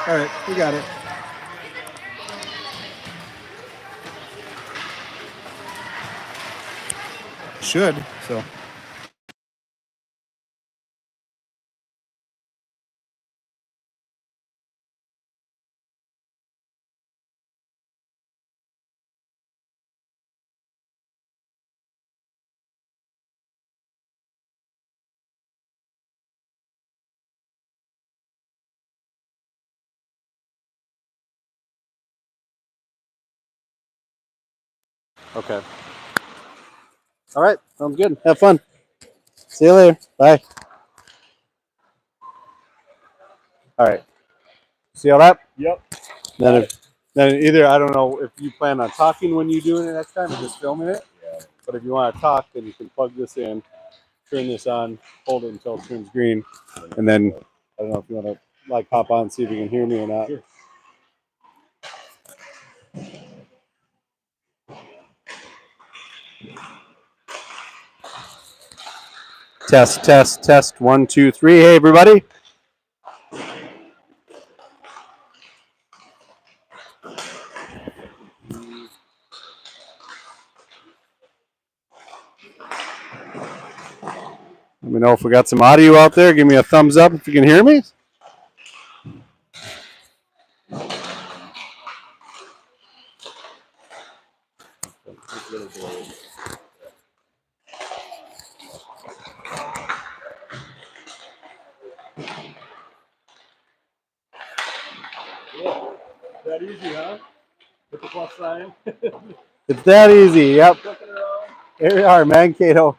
All right, we got it. Should, so. Okay. All right, sounds good. Have fun. See you later. Bye. All right. See all that? Yep. Then either I don't know if you plan on talking when you do it next time or just filming it. Yeah. But if you want to talk, then you can plug this in, turn this on, hold it until it turns green, and then I don't know if you want to like hop on and see if you can hear me or not. Sure. Test, test, test. 1, 2, 3. Hey, everybody. Let me know if we got some audio out there. Give me a thumbs up if you can hear me. Yeah. That easy, huh? With the plus sign. It's that easy. Yep. Here we are, Mankato,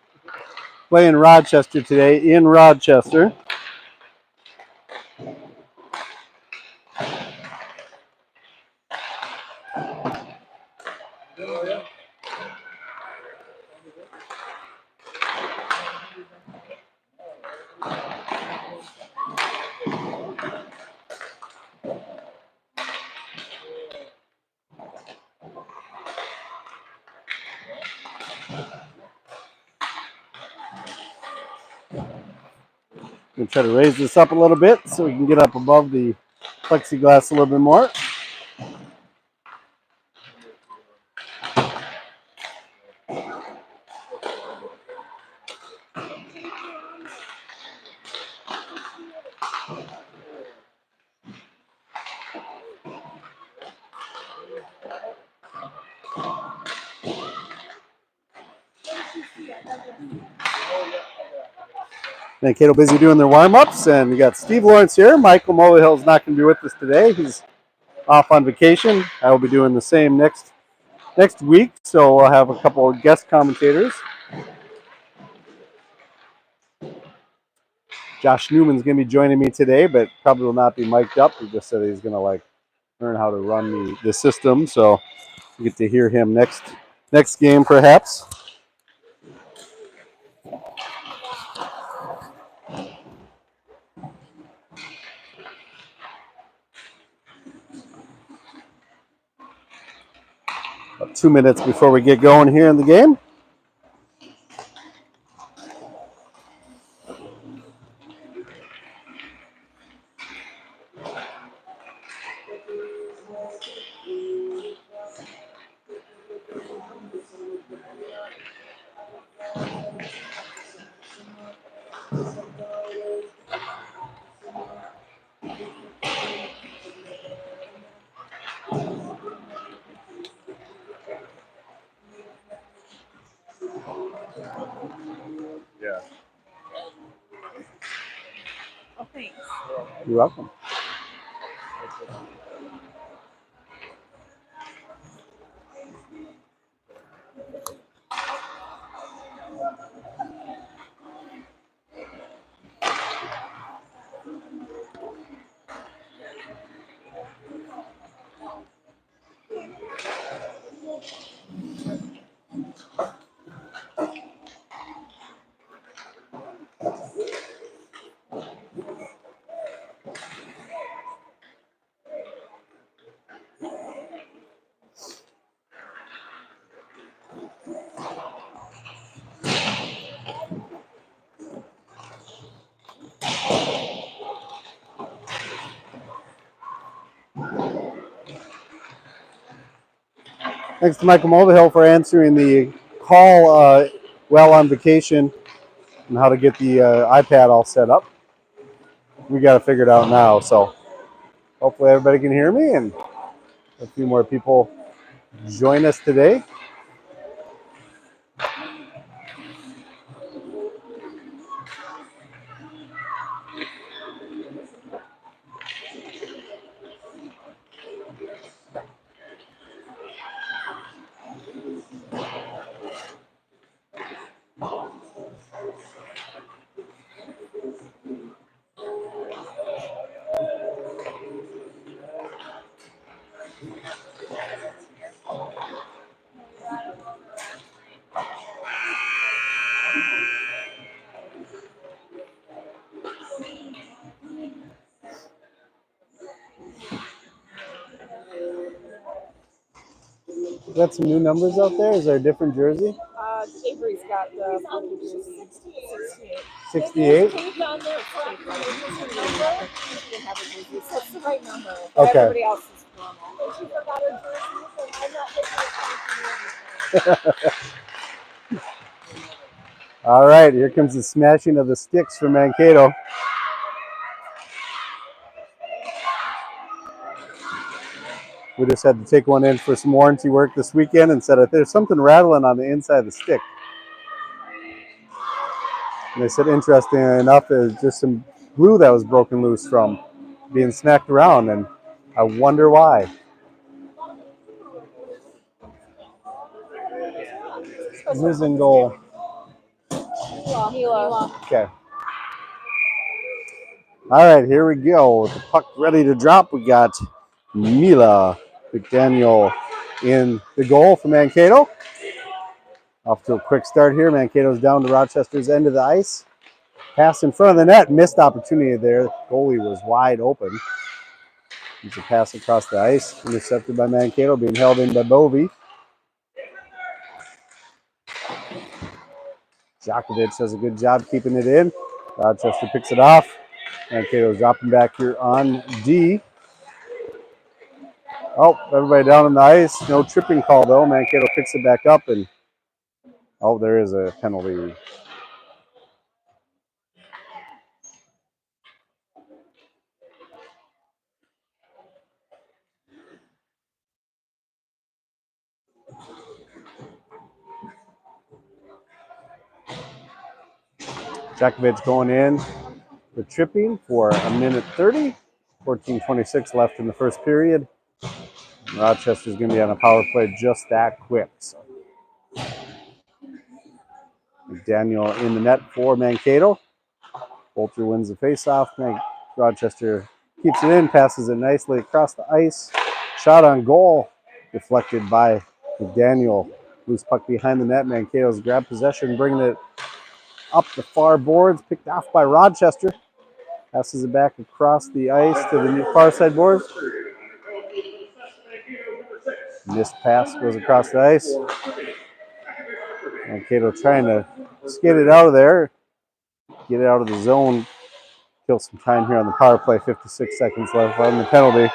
playing Rochester today in Rochester. Oh, yeah. I'm going to try to raise this up a little bit so we can get up above the plexiglass a little bit more. Mankato busy doing their warm-ups, and we got Steve Lawrence here. Michael Mulvihill's not going to be with us today. He's off on vacation. I will be doing the same next week, so we'll have a couple of guest commentators. Josh Newman's going to be joining me today, but probably will not be mic'd up. He just said he's going to learn how to run the system, so we get to hear him next game perhaps. About 2 minutes before we get going here in the game. Yeah. Oh, thanks. You're welcome. Thanks to Michael Mulvihill for answering the call while on vacation and how to get the iPad all set up. We got to figure it out now. So hopefully everybody can hear me and a few more people join us today. Got some new numbers out there. Is there a different jersey? Avery's got the purple jersey, 68. 68? Pink on there, it's Avery. It's her number. She didn't have a jersey, so it's the right number. Okay. Everybody else is normal. And she forgot her jersey, so I'm not taking it to do All right, here comes the smashing of the sticks for Mankato. We just had to take one in for some warranty work this weekend and said that there's something rattling on the inside of the stick. And they said, interestingly enough, it was just some glue that was broken loose from being smacked around, and I wonder why. Who's in goal? Mila. Okay. All right, here we go. With the puck ready to drop, we got Mila McDaniel in the goal for Mankato. Off to a quick start here. Mankato's down to Rochester's end of the ice. Pass in front of the net. Missed opportunity there. The goalie was wide open. It's a pass across the ice. Intercepted by Mankato, being held in by Bovey. Djokovic does a good job keeping it in. Rochester picks it off. Mankato's dropping back here on D. Oh, everybody down on the ice. No tripping call, though. Mankato picks it back up, and oh, there is a penalty. Djokovic going in for tripping for a minute 30. 14:26 left in the first period. Rochester's going to be on a power play just that quick. So McDaniel in the net for Mankato. Bolter wins the faceoff. Rochester keeps it in, passes it nicely across the ice. Shot on goal, deflected by McDaniel. Loose puck behind the net. Mankato's grabbed possession, bringing it up the far boards, picked off by Rochester. Passes it back across the ice to the far side boards. Missed pass goes across the ice. Mankato trying to skid it out of there, get it out of the zone, kill some time here on the power play. 56 seconds left on the penalty.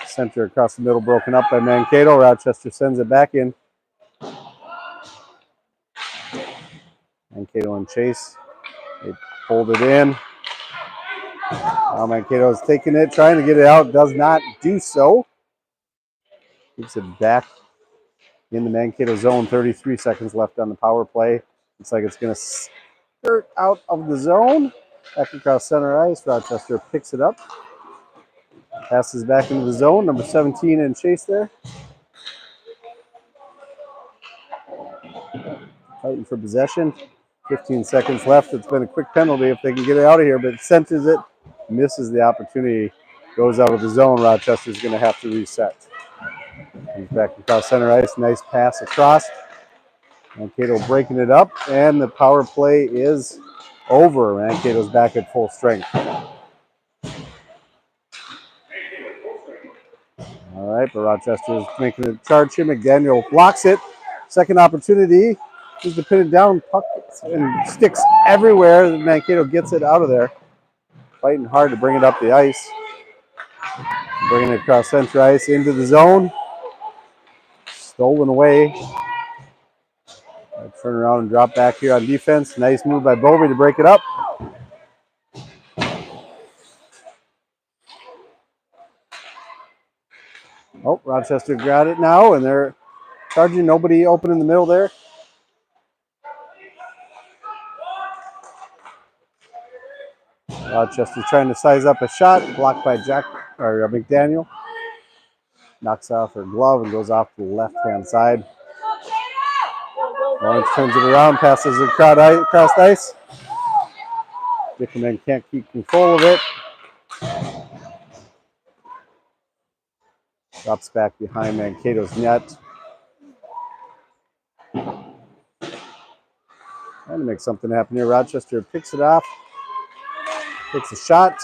Center across the middle, broken up by Mankato. Rochester sends it back in. Mankato and Chase. They pulled it in. Now Mankato is taking it, trying to get it out. Does not do so. Keeps it back in the Mankato zone. 33 seconds left on the power play. Looks like it's going to skirt out of the zone. Back across center ice. Rochester picks it up. Passes back into the zone. Number 17 and Chase there. Fighting for possession. 15 seconds left. It's been a quick penalty if they can get it out of here, but centers it. Misses the opportunity. Goes out of the zone. Rochester's going to have to reset. He's back across center ice. Nice pass across. Mankato breaking it up, and the power play is over. Mankato's back at full strength. All right, but Rochester is making a charge here. McDaniel blocks it. Second opportunity. He's to pin it down. Puck and sticks everywhere. Mankato gets it out of there. Fighting hard to bring it up the ice. Bringing it across center ice into the zone. Stolen away. Turn around and drop back here on defense. Nice move by Bovey to break it up. Oh, Rochester got it now, and they're charging. Nobody open in the middle there. Rochester trying to size up a shot, blocked by McDaniel. Knocks off her glove and goes off to the left-hand side. Lawrence turns it around, passes it across ice. Dickerman can't keep control of it. Drops back behind Mankato's net. Trying to make something happen here. Rochester picks it off. Takes a shot.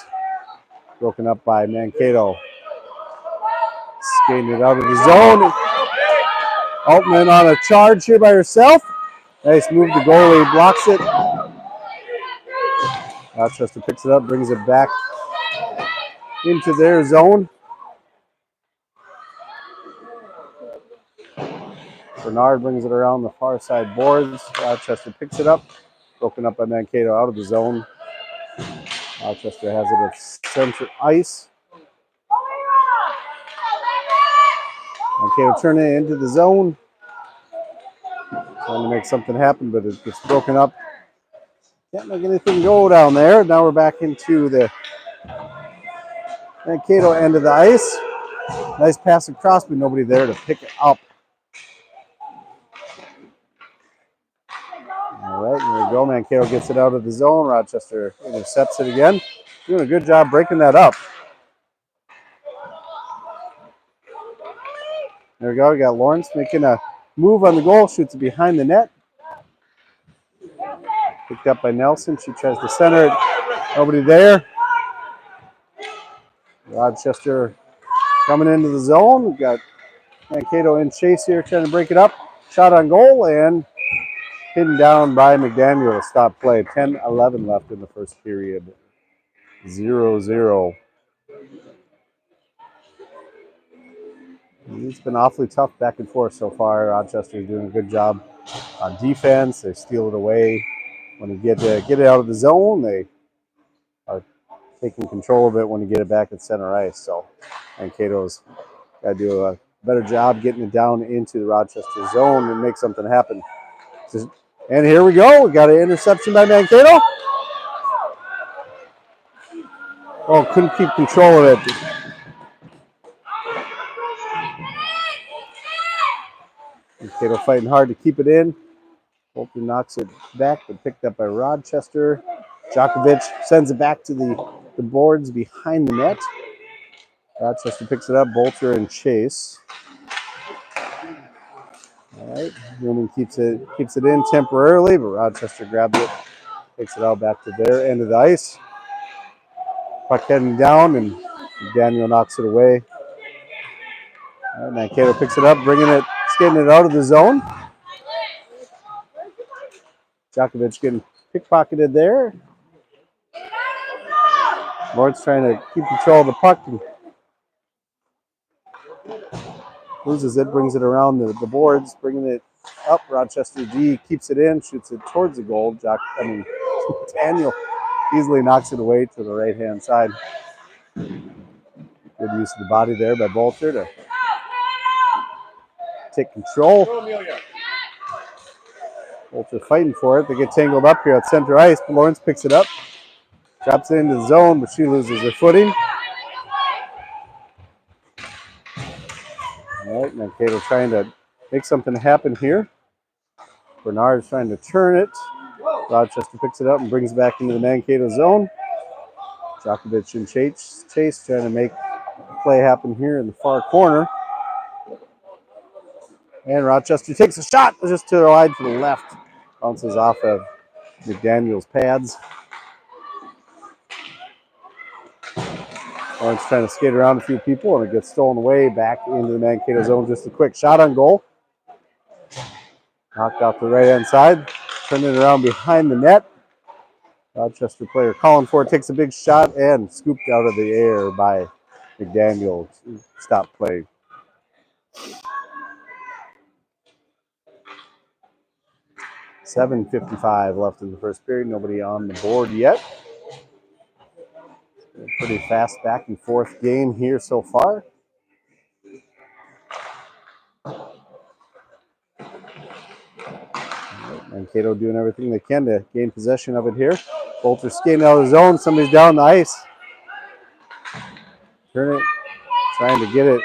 Broken up by Mankato. Skating it out of the zone. Altman on a charge here by herself. Nice move. The goalie blocks it. Rochester picks it up, brings it back into their zone. Bernard brings it around the far side boards. Rochester picks it up. Broken up by Mankato out of the zone. Rochester has it at center ice. Mankato turning it into the zone. Trying to make something happen, but it gets broken up. Can't make anything go down there. Now we're back into the Mankato end of the ice. Nice pass across, but nobody there to pick it up. All right, here we go. Mankato gets it out of the zone. Rochester intercepts it again. Doing a good job breaking that up. There we go. We got Lawrence making a move on the goal. Shoots it behind the net. Picked up by Nelson. She tries to center it. Nobody there. Rochester coming into the zone. We've got Mankato in chase here trying to break it up. Shot on goal and pinned down by McDaniel to stop play. 10-11 left in the first period. 0-0. It's been awfully tough back and forth so far. Rochester's doing a good job on defense. They steal it away. When you get it out of the zone, they are taking control of it when you get it back at center ice. So Mankato's got to do a better job getting it down into the Rochester zone and make something happen. And here we go. We got an interception by Mankato. Oh, couldn't keep control of it. Mankato fighting hard to keep it in. Bolton knocks it back, but picked up by Rochester. Djokovic sends it back to the boards behind the net. Rochester picks it up. Bolter and chase. All right, Newman keeps it in temporarily, but Rochester grabs it, takes it out back to their end of the ice. Puck heading down, and Daniel knocks it away. All right, Mankato picks it up, skating it out of the zone. Djokovic getting pickpocketed there. Lawrence trying to keep control of the puck and loses it, brings it around the boards, bringing it up. Rochester D keeps it in, shoots it towards the goal. Daniel easily knocks it away to the right-hand side. Good use of the body there by Bolter to take control. Bolter fighting for it. They get tangled up here at center ice, but Lawrence picks it up. Drops it into the zone, but she loses her footing. All right, Mankato trying to make something happen here. Bernard's trying to turn it. Rochester picks it up and brings it back into the Mankato zone. Djokovic and Chase trying to make a play happen here in the far corner. And Rochester takes a shot just to the wide to the left. Bounces off of McDaniel's pads. Lawrence trying to skate around a few people, and it gets stolen away back into the Mankato zone. Just a quick shot on goal. Knocked out the right-hand side. Turning it around behind the net. Rochester player calling for it, takes a big shot, and scooped out of the air by McDaniel. Stop play. 7:55 left in the first period. Nobody on the board yet. A pretty fast back and forth game here so far. Mankato doing everything they can to gain possession of it here. Bolter skating out of the zone. Somebody's down the ice. Turn it, trying to get it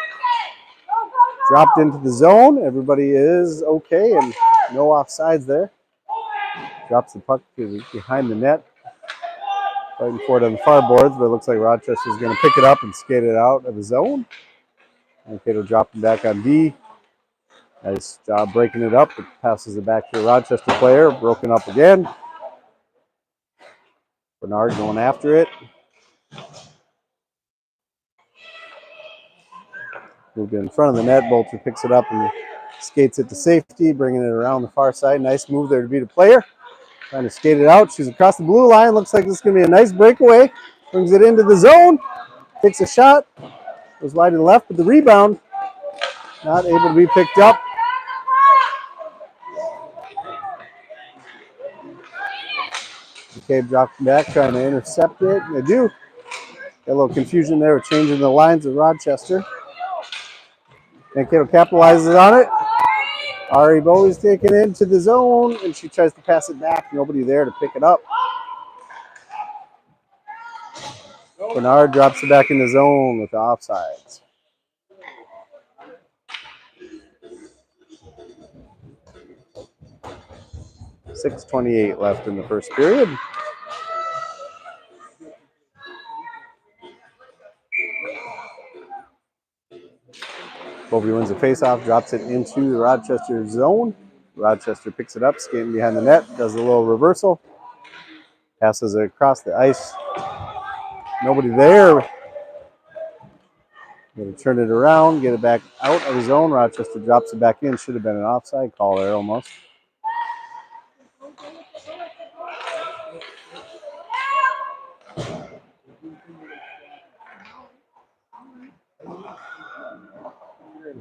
dropped into the zone. Everybody is okay and no offsides there. Drops the puck behind the net. Fighting for it on the far boards, but it looks like Rochester's going to pick it up and skate it out of the zone. Mankato dropping back on D. Nice job breaking it up. It passes it back to a Rochester player. Broken up again. Bernard going after it. Moved in front of the net. Bolter picks it up and skates it to safety, bringing it around the far side. Nice move there to beat a player. Trying to skate it out. She's across the blue line. Looks like this is going to be a nice breakaway. Brings it into the zone. Takes a shot. Goes wide to the left, but the rebound not able to be picked up. McCabe dropping back, trying to intercept it. And they do. Got a little confusion there with changing the lines of Rochester. Mankato capitalizes on it. Ari Bowie's taken into the zone, and she tries to pass it back. Nobody there to pick it up. Bernard drops it back in the zone with the offsides. .6:28 left in the first period. Bovey wins the faceoff, drops it into the Rochester zone. Rochester picks it up, skating behind the net, does a little reversal, passes it across the ice. Nobody there. Going to turn it around, get it back out of the zone. Rochester drops it back in. Should have been an offside call there almost.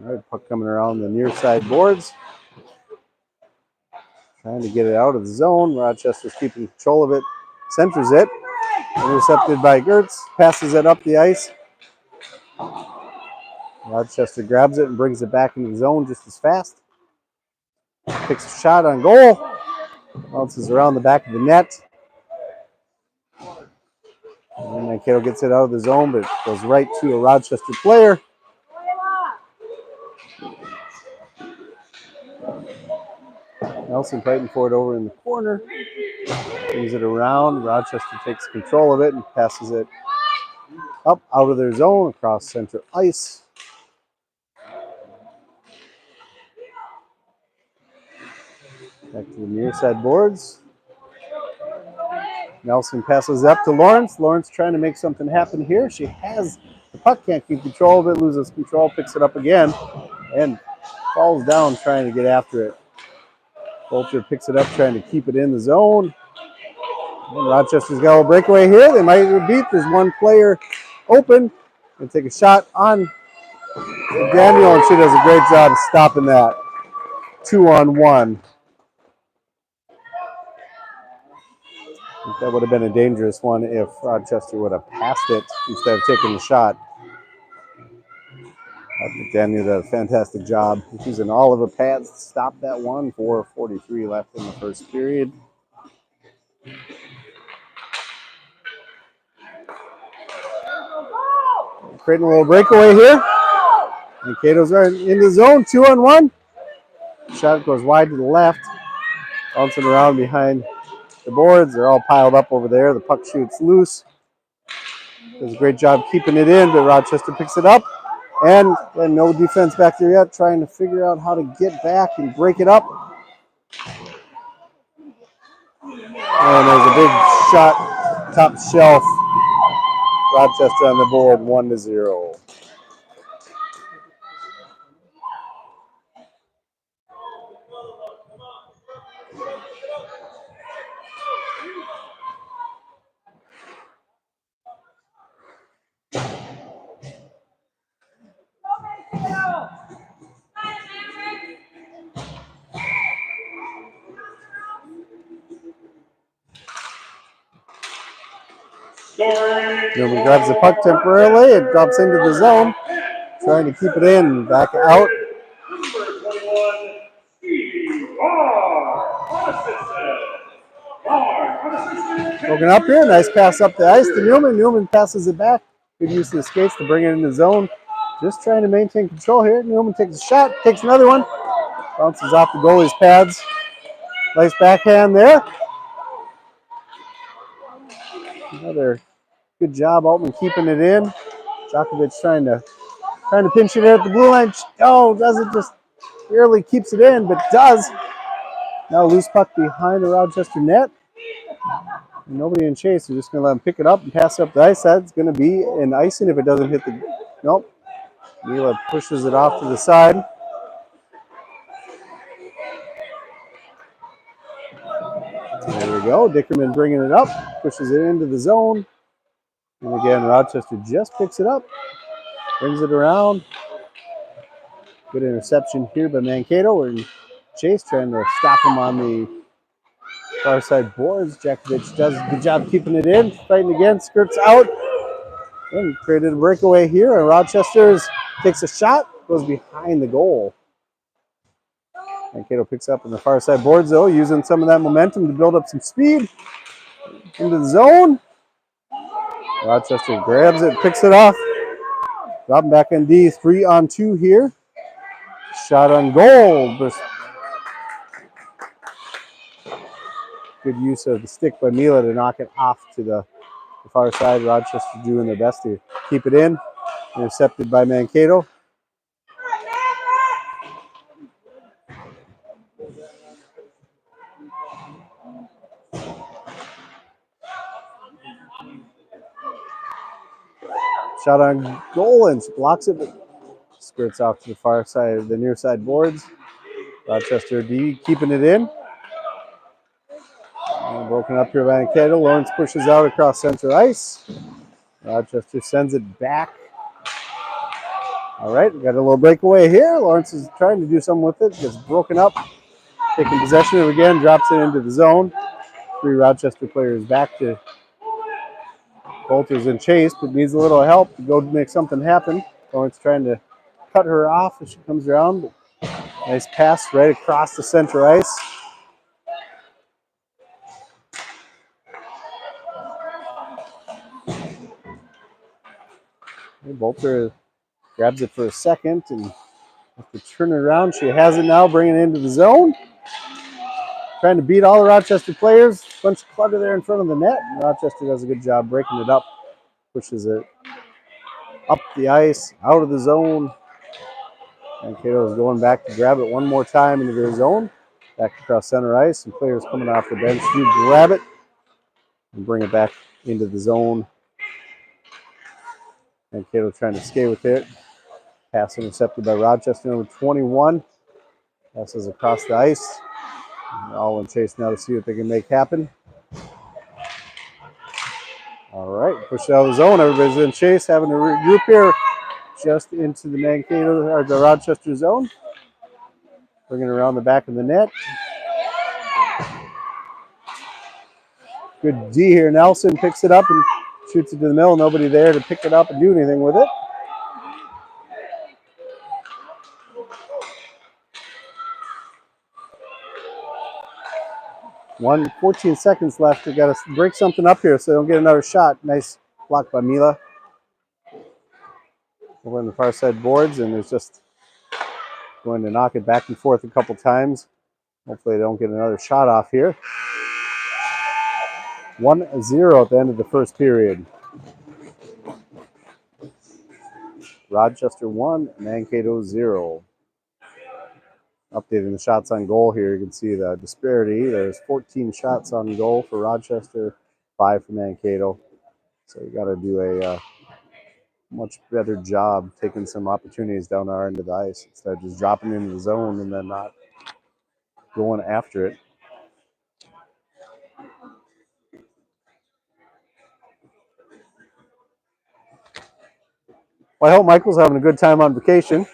All right, puck coming around the near side boards. Trying to get it out of the zone. Rochester's keeping control of it. Centers it. Intercepted by Gertz. Passes it up the ice. Rochester grabs it and brings it back into the zone just as fast. Takes a shot on goal. Bounces around the back of the net. And Mankato gets it out of the zone, but it goes right to a Rochester player. Nelson fighting for it over in the corner. Brings it around. Rochester takes control of it and passes it up out of their zone across center ice. Back to the near side boards. Nelson passes up to Lawrence. Lawrence trying to make something happen here. She has the puck, can't keep control of it, loses control, picks it up again, and falls down trying to get after it. Bolter picks it up, trying to keep it in the zone. And Rochester's got a breakaway here. They might beat. There's one player open. Going to take a shot on Daniel, and she does a great job stopping that. 2-on-1. I think that would have been a dangerous one if Rochester would have passed it instead of taking the shot. Daniel did a fantastic job using all of her pads to stop that one. 4:43 left in the first period. Creating a little breakaway here. Mankato's are in the zone, 2-on-1. Shot goes wide to the left. Bouncing around behind the boards. They're all piled up over there. The puck shoots loose. Does a great job keeping it in, but Rochester picks it up. And no defense back there yet, trying to figure out how to get back and break it up. And there's a big shot, top shelf. Rochester on the board, 1-0. Newman grabs the puck temporarily. It drops into the zone. Trying to keep it in. Back out. Broken up here. Nice pass up the ice to Newman. Newman passes it back. Good use of the skates to bring it in the zone. Just trying to maintain control here. Newman takes a shot. Takes another one. Bounces off the goalie's pads. Nice backhand there. Another good job, Altman keeping it in. Djokovic trying to pinch it in at the blue line. Oh, doesn't, just barely keeps it in, but does. Now loose puck behind the Rochester net. Nobody in chase. They're just going to let him pick it up and pass it up the ice. That's going to be an icing if it doesn't hit the. Nope. Mila pushes it off to the side. There we go. Dickerman bringing it up, pushes it into the zone. And again, Rochester just picks it up, brings it around. Good interception here by Mankato. And Chase trying to stop him on the far side boards. Djokovic does a good job keeping it in, fighting again, skirts out. And created a breakaway here. And Rochester takes a shot, goes behind the goal. Mankato picks up on the far side boards, though, using some of that momentum to build up some speed into the zone. Rochester grabs it, picks it off. Dropping back in D, 3-on-2 here. Shot on goal. Good use of the stick by Mila to knock it off to the far side. Rochester doing their best to keep it in. Intercepted by Mankato. Shot on goal and blocks it, but skirts off to the far side of the near side boards. Rochester D keeping it in. And broken up here by Mankato. Lawrence pushes out across center ice. Rochester sends it back. All right, we got a little breakaway here. Lawrence is trying to do something with it. Gets broken up. Taking possession of it again, drops it into the zone. 3 Rochester players back to Bolter's in chase, but needs a little help to go make something happen. Lawrence trying to cut her off as she comes around. Nice pass right across the center ice. Bolter grabs it for a second and has to turn it around. She has it now, bringing it into the zone. Trying to beat all the Rochester players. Bunch of clutter there in front of the net. And Rochester does a good job breaking it up. Pushes it up the ice, out of the zone. Mankato is going back to grab it one more time into their zone. Back across center ice. And players coming off the bench do grab it and bring it back into the zone. Mankato trying to skate with it. Pass intercepted by Rochester, number 21. Passes across the ice. All in chase now to see what they can make happen. All right, push it out of the zone. Everybody's in chase, having to regroup here just into the Mankato or the Rochester zone. Bringing it around the back of the net. Good D here. Nelson picks it up and shoots it to the middle. Nobody there to pick it up and do anything with it. One 14 seconds left. We got to break something up here so they don't get another shot. Nice block by Mila. Over on the far side boards, and there's just going to knock it back and forth a couple times. Hopefully they don't get another shot off here. 1-0 at the end of the first period. Rochester 1, Mankato 0. Updating the shots on goal here, you can see the disparity. There's 14 shots on goal for Rochester, 5 for Mankato. So you got to do a much better job taking some opportunities down our end of the ice instead of just dropping into the zone and then not going after it. Well, I hope Michael's having a good time on vacation.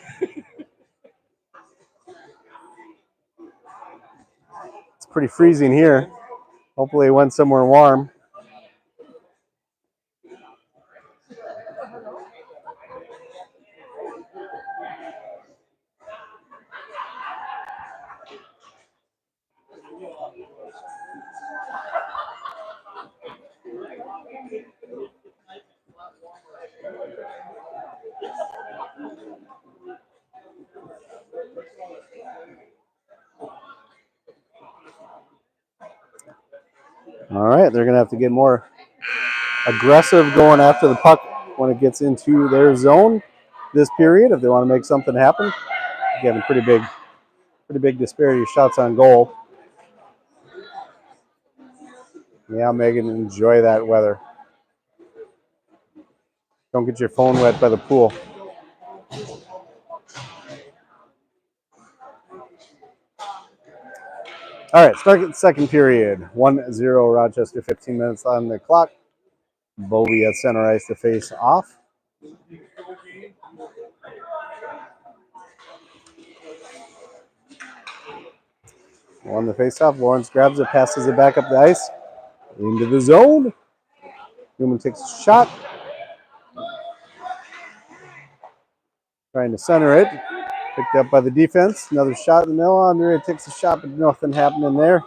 It's pretty freezing here. Hopefully he went somewhere warm. All right, they're going to have to get more aggressive going after the puck when it gets into their zone this period if they want to make something happen. Again, pretty big disparity of shots on goal. Yeah, Megan, enjoy that weather. Don't get your phone wet by the pool. All right, start the second period. 1-0 Rochester, 15 minutes on the clock. Bovey at center ice to face off. On the face-off, Lawrence grabs it, passes it back up the ice. Into the zone. Newman takes a shot. Trying to center it. Picked up by the defense. Another shot in the middle. Andre takes a shot, but nothing happening there.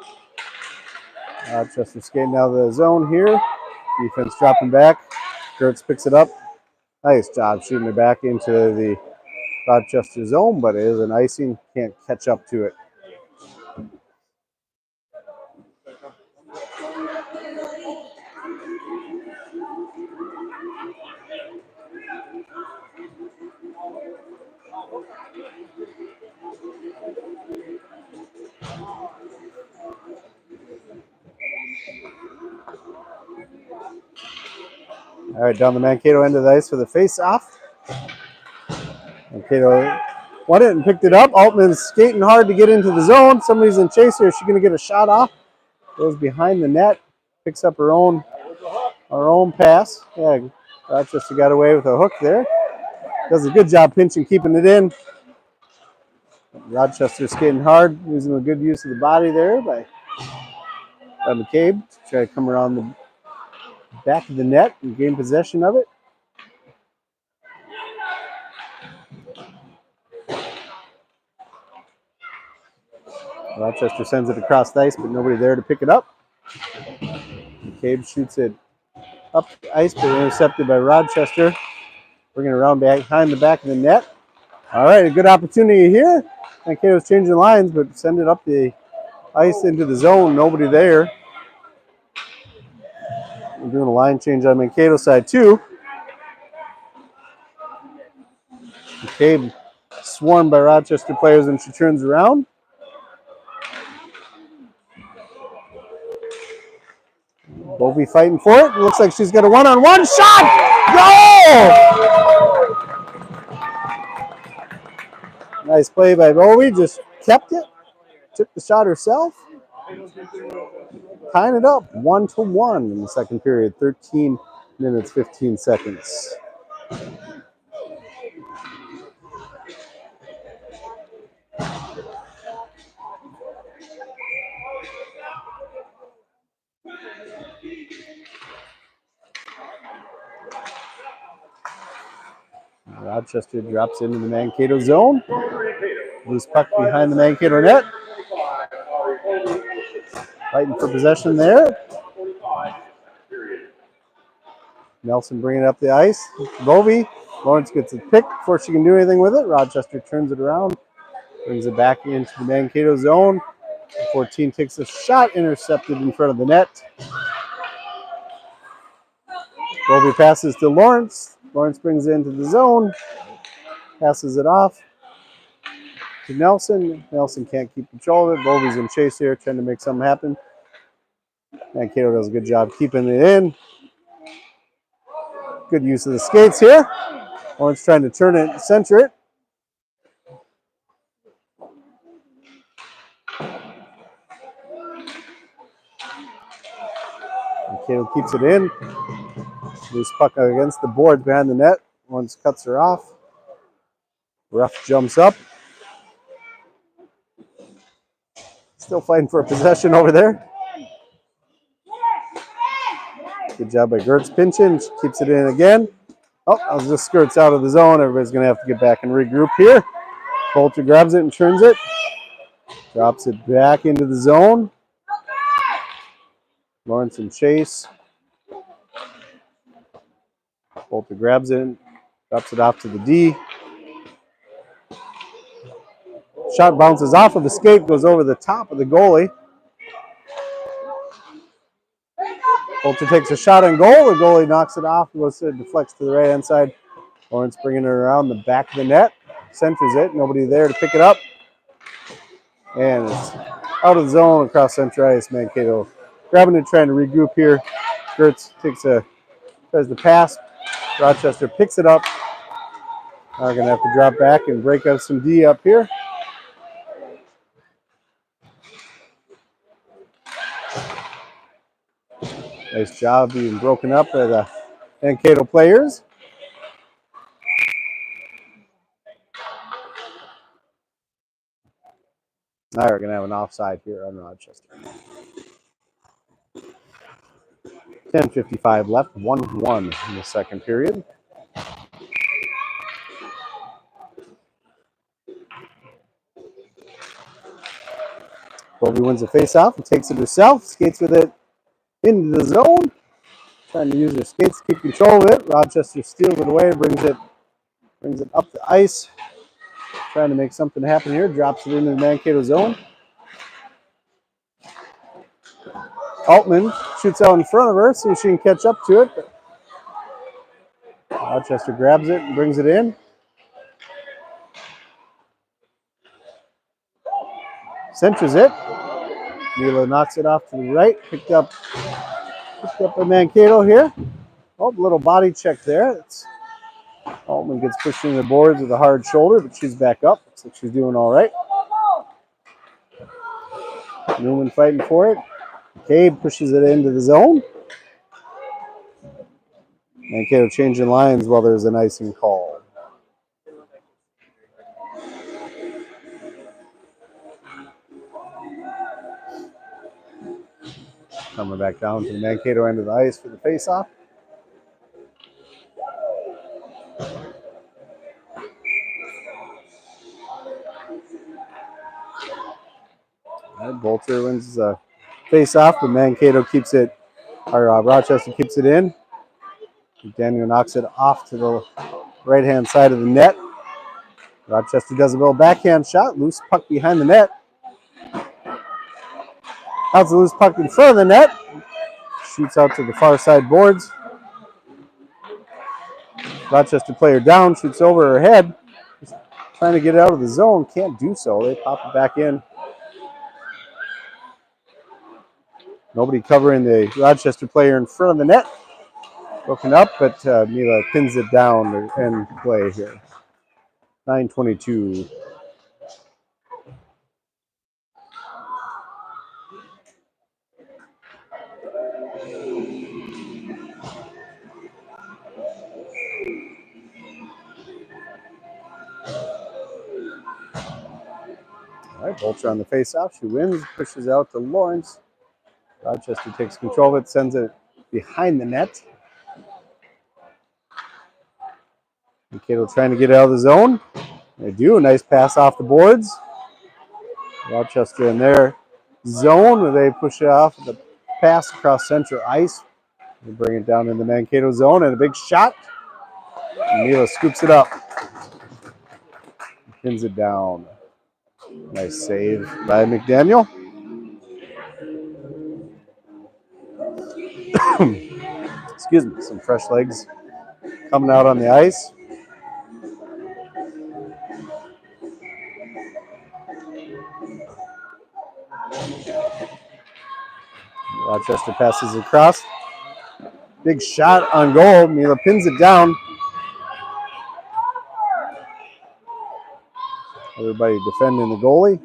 Rochester skating out of the zone here. Defense dropping back. Gertz picks it up. Nice job shooting it back into the Rochester zone, but it is an icing. Can't catch up to it. All right, down the Mankato end of the ice for the face-off. Mankato won it and picked it up. Altman's skating hard to get into the zone. Somebody's in chase here. She's going to get a shot off. Goes behind the net. Picks up her own pass. Yeah, Rochester got away with a hook there. Does a good job pinching, keeping it in. Rochester skating hard, using a good use of the body there by McCabe to try to come around the back of the net and gain possession of it. Rochester sends it across the ice, but nobody there to pick it up. McCabe shoots it up the ice, but intercepted by Rochester. Bringing it around behind the back of the net. All right, a good opportunity here. Mankato's changing lines, but send it up the ice into the zone. Nobody there. We're doing a line change on Mankato side too. McCabe swarmed by Rochester players, and she turns around. Bovey fighting for it. Looks like she's got a one-on-one shot. Goal! Nice play by Bovey. Just kept it. Took the shot herself. Tying it up 1-1 in the second period. 13 minutes, 15 seconds. Rochester drops into the Mankato zone. Loose puck behind the Mankato net. Fighting for possession there. Nelson bringing it up the ice. Bovey. Lawrence gets it picked before she can do anything with it. Rochester turns it around. Brings it back into the Mankato zone. 14 takes a shot. Intercepted in front of the net. Bovey passes to Lawrence. Lawrence brings it into the zone. Passes it off to Nelson. Nelson can't keep control of it. Bovey's in chase here, trying to make something happen. Mankato does a good job keeping it in. Good use of the skates here. Lawrence trying to turn it, center it. Mankato keeps it in. Loose puck against the board behind the net. Lawrence cuts her off. Ruff jumps up. Still fighting for a possession over there. Good job by Gertz pinching. She keeps it in again. Oh, that was just skirts out of the zone. Everybody's going to have to get back and regroup here. Coulter grabs it and turns it. Drops it back into the zone. Lawrence and Chase. Bolter grabs it, drops it off to the D. Shot bounces off of the skate, goes over the top of the goalie. Bolter takes a shot on goal. The goalie knocks it off, goes to deflects to the right hand side. Lawrence bringing it around the back of the net, centers it. Nobody there to pick it up, and it's out of the zone across center ice. Mankato grabbing it, trying to regroup here. Gertz tries to pass. Rochester picks it up. Are going to have to drop back and break up some D up here. Nice job being broken up by the Mankato players. Now we're going to have an offside here on Rochester. 10:55 left, 1-1 in the second period. Colby wins the face-off and takes it herself, skates with it into the zone. Trying to use her skates to keep control of it. Rochester steals it away, brings it up the ice. Trying to make something happen here. Drops it into the Mankato zone. Altman shoots out in front of her, see if she can catch up to it. Rochester grabs it and brings it in. Centers it. Mila knocks it off to the right. Picked up by Mankato here. Oh, little body check there. Altman gets pushed into the boards with a hard shoulder, but she's back up. Looks like she's doing all right. Newman fighting for it. McCabe pushes it into the zone. Mankato changing lines while there's an icing call. Coming back down to the Mankato end of the ice for the face-off. Bolter wins the face-off, but Mankato keeps it, or Rochester keeps it in. Daniel knocks it off to the right-hand side of the net. Rochester does a little backhand shot, loose puck behind the net. Outs a loose puck in front of the net. Shoots out to the far side boards. Rochester player down, shoots over her head. Just trying to get it out of the zone, can't do so. They pop it back in. Nobody covering the Rochester player in front of the net. Broken up, but Mila pins it down to end play here. 9:22. All right, Bolter on the face-off. She wins, pushes out to Lawrence. Rochester takes control of it, sends it behind the net. Mankato trying to get out of the zone. They do. A nice pass off the boards. Rochester in their zone where they push it off the pass across center ice. They bring it down in the Mankato zone and a big shot. And Mila scoops it up. Pins it down. Nice save by McDaniel. Excuse me, some fresh legs coming out on the ice. Rochester passes across. Big shot on goal. Mila pins it down. Everybody defending the goalie.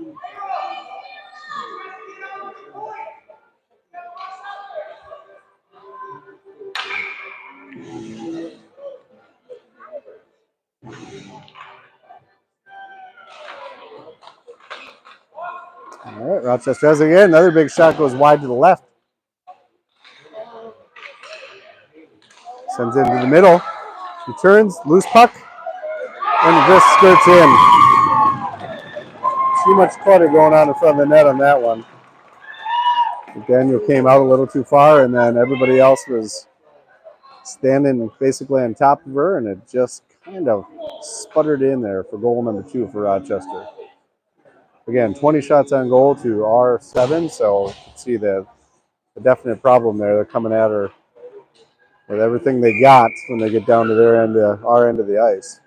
All right, Rochester has it again. Another big shot goes wide to the left. Sends it into the middle. Returns, loose puck, and just skirts in. Too much clutter going on in front of the net on that one. Daniel came out a little too far, and then everybody else was standing basically on top of her, and it just kind of sputtered in there for goal number 2 for Rochester. Again, 20 shots on goal to our 7, so you can see the definite problem there. They're coming at her with everything they got when they get down to their end, our end of the ice.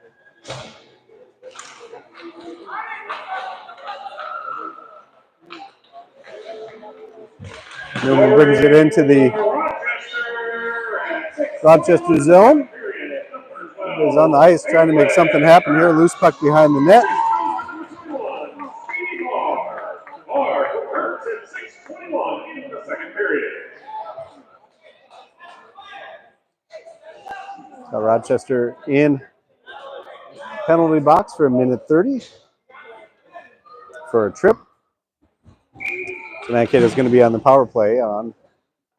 Newman brings it into the Rochester zone. Is on the ice trying to make something happen here. Loose puck behind the net. So Rochester in penalty box for a minute 30 for a trip. So Mankato is going to be on the power play on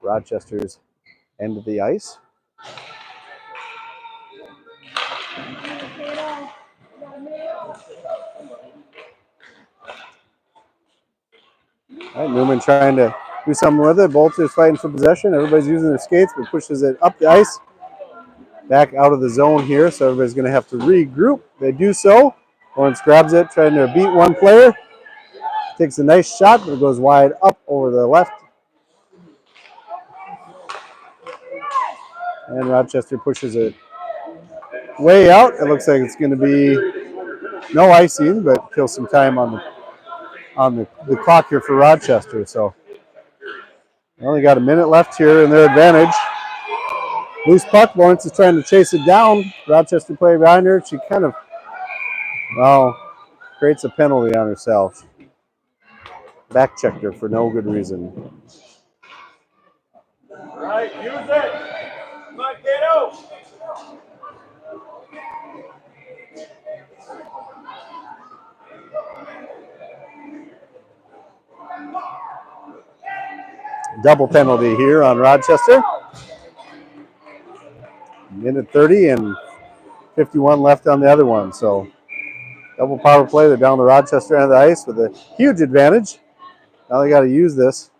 Rochester's end of the ice. All right, Newman trying to do something with it. Bolter's fighting for possession. Everybody's using their skates, but pushes it up the ice. Back out of the zone here, so everybody's going to have to regroup. They do so. Lawrence grabs it, trying to beat one player. Takes a nice shot, but it goes wide up over the left. And Rochester pushes it way out. It looks like it's going to be no icing, but kills some time on the clock here for Rochester. So they only got a minute left here in their advantage. Loose puck. Lawrence is trying to chase it down. Rochester player behind her. She kind of, creates a penalty on herself. Back checked her for no good reason. All right, use it. Mankato. Double penalty here on Rochester. Minute 30 and 51 left on the other one. So double power play. They're down the Rochester end of the ice with a huge advantage. Now they got to use this.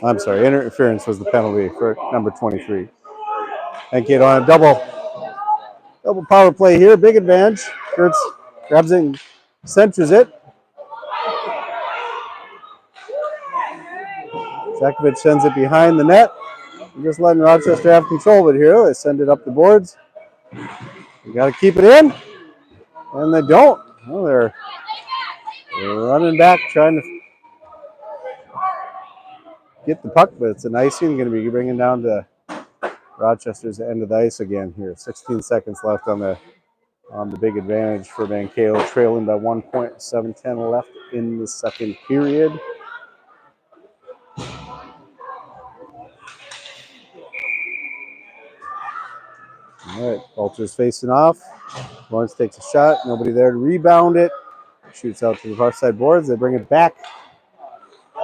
I'm sorry, interference was the penalty for number 23. Mankato on a double power play here. Big advantage. Kurtz grabs it and centers it. Zakovic sends it behind the net. We're just letting Rochester have control of it here. They send it up the boards. You got to keep it in. And they don't. Well, they're running back trying to get the puck, but it's an icing. Going to be bringing down to Rochester's end of the ice again here. 16 seconds left on the big advantage for Mankato, trailing by 1 point, 7:10 left in the second period. All right, Bolter's facing off. Lawrence takes a shot. Nobody there to rebound it. Shoots out to the far side boards. They bring it back.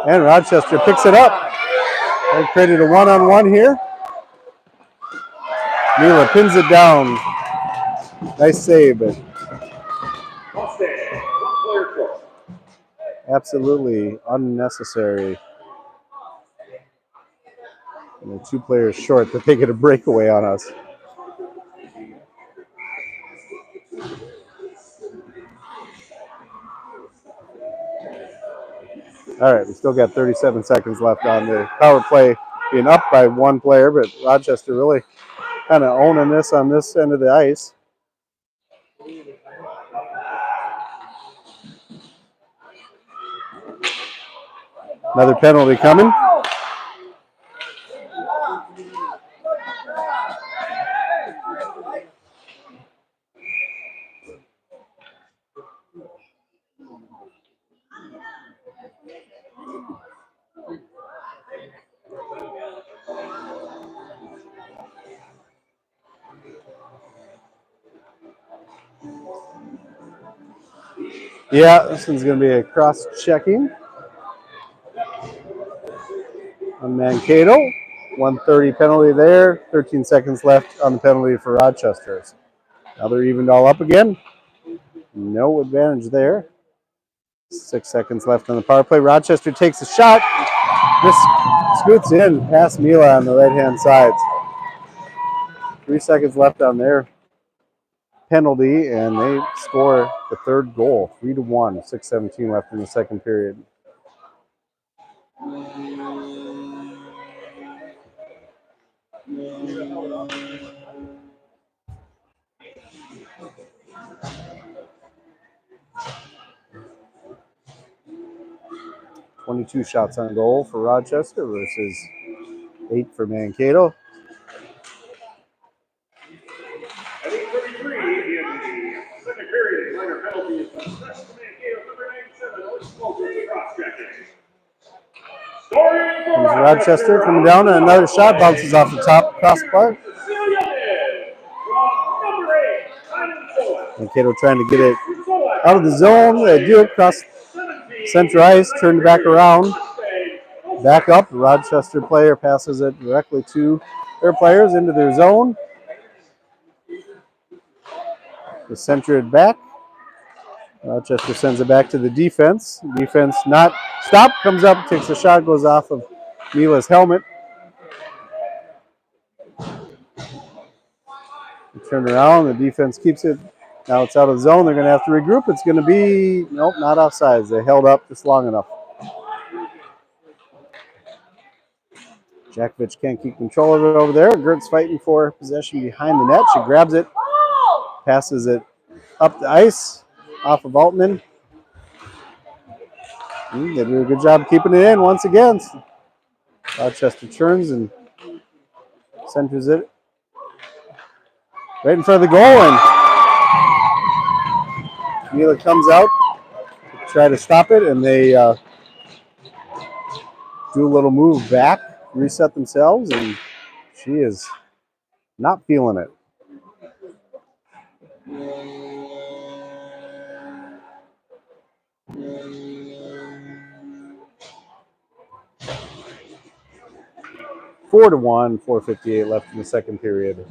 And Rochester picks it up. They created a one-on-one here. Mila pins it down. Nice save, but absolutely unnecessary. And the 2 players short that they get a breakaway on us. All right, we still got 37 seconds left on the power play, being up by 1 player, but Rochester really kind of owning this on this end of the ice. Another penalty coming. Yeah, this one's going to be a cross-checking on Mankato. 1:30 penalty there. 13 seconds left on the penalty for Rochester. Now they're evened all up again. No advantage there. 6 seconds left on the power play. Rochester takes a shot. This scoots in past Mila on the right-hand side. 3 seconds left on their penalty, and they score the third goal, 3-1. 6:17 left in the second period. "22 shots on goal for Rochester versus 8 for Mankato. At 8:33 in the second period, minor penalty is assessed to Mankato, number 97, Rochester cross-checking. Scoring for Comes Rochester coming down, and another shot bounces off the top crossbar. Mankato trying to get it out of the zone. They do it across center ice, turned back around, back up. The Rochester player passes it directly to their players into their zone. They center it back. Rochester sends it back to the defense. Defense not stopped, comes up, takes a shot, goes off of Mila's helmet. They turn around, the defense keeps it. Now it's out of the zone. They're going to have to regroup. It's going to be, nope, not offsides. They held up just long enough. Jakovich can't keep control of it over there. Gert's fighting for possession behind the net. She grabs it, passes it up the ice, off of Altman. They do a good job keeping it in once again. Rochester turns and centers it right in front of the goal, and Mila comes out to try to stop it, and they do a little move back, reset themselves, and she is not feeling it. Four to 1, 4:58 left in the second period.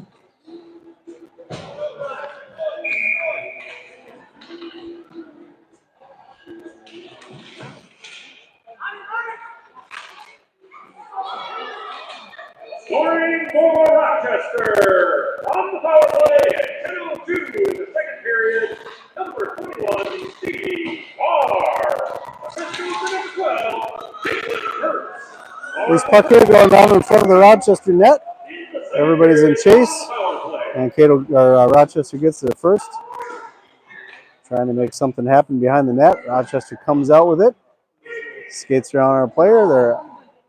Scoring for Rochester on the power play at 10:02 in the second period, number 21, Stevie R. Assistant number 12, Jason Kurtz. There's puck here going down in front of the Rochester net. Everybody's in chase. Mankato, Rochester gets there first. Trying to make something happen behind the net. Rochester comes out with it. Skates around our player. They're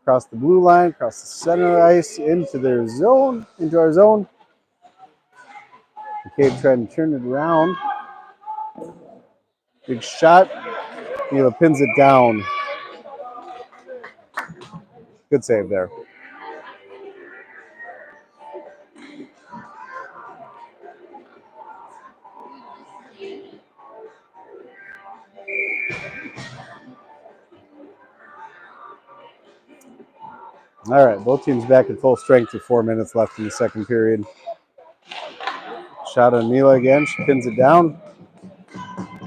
across the blue line, across the center of the ice, into their zone, into our zone. McCabe trying to turn it around. Big shot. Mila pins it down. Good save there. All right, both teams back at full strength with 4 minutes left in the second period. Shot on Mila again. She pins it down.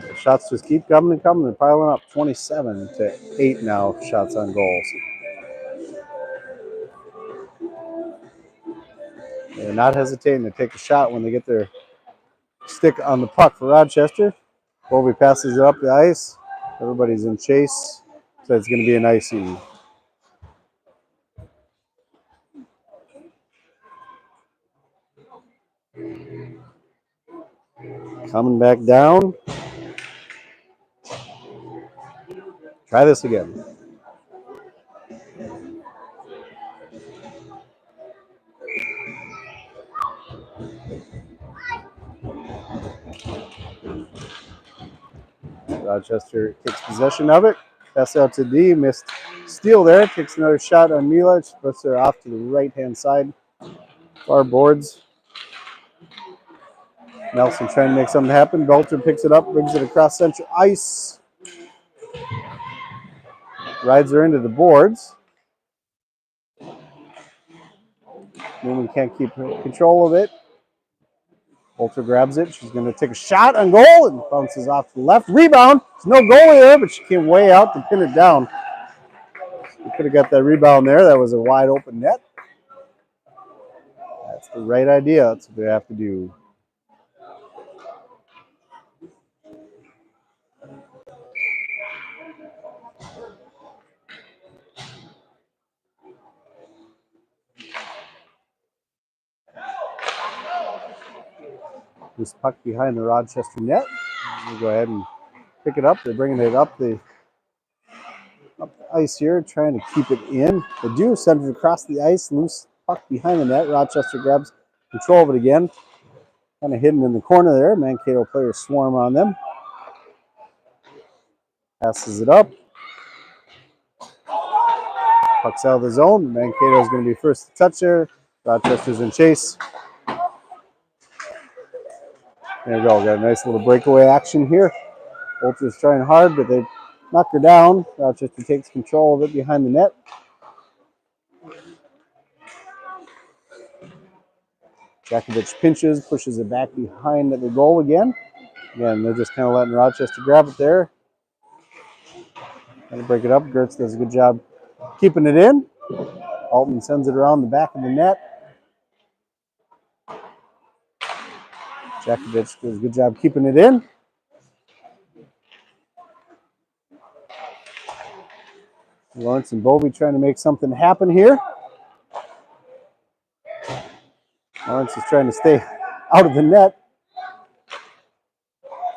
The shots just keep coming and coming. They're piling up. 27 to 8 now shots on goals. They're not hesitating to take a shot when they get their stick on the puck for Rochester. Bovey passes it up the ice. Everybody's in chase. So it's going to be an icy. Coming back down. Try this again. Rochester takes possession of it. Pass out to D. Missed steal there. Takes another shot on Mila. She puts her off to the right-hand side. Far boards. Nelson trying to make something happen. Belcher picks it up, brings it across central ice. Rides her into the boards. Newman can't keep control of it. Bolter grabs it. She's going to take a shot on goal and bounces off to the left. Rebound. There's no goalie there, but she came way out to pin it down. We could have got that rebound there. That was a wide open net. That's the right idea. That's what they have to do. This puck behind the Rochester net. We'll go ahead and pick it up. They're bringing it up the ice here, trying to keep it in. They do send it across the ice, loose puck behind the net. Rochester grabs control of it again. Kind of hidden in the corner there. Mankato players swarm on them. Passes it up. Puck's out of the zone. Mankato is going to be first to touch there. Rochester's in chase. There we go. Got a nice little breakaway action here. Bolter's trying hard, but they knock her down. Rochester takes control of it behind the net. Jakovich pinches, pushes it back behind the goal again. Again, they're just kind of letting Rochester grab it there. Trying to break it up. Gertz does a good job keeping it in. Altman sends it around the back of the net. Jakovich does a good job keeping it in. Lawrence and Bovey trying to make something happen here. Lawrence is trying to stay out of the net.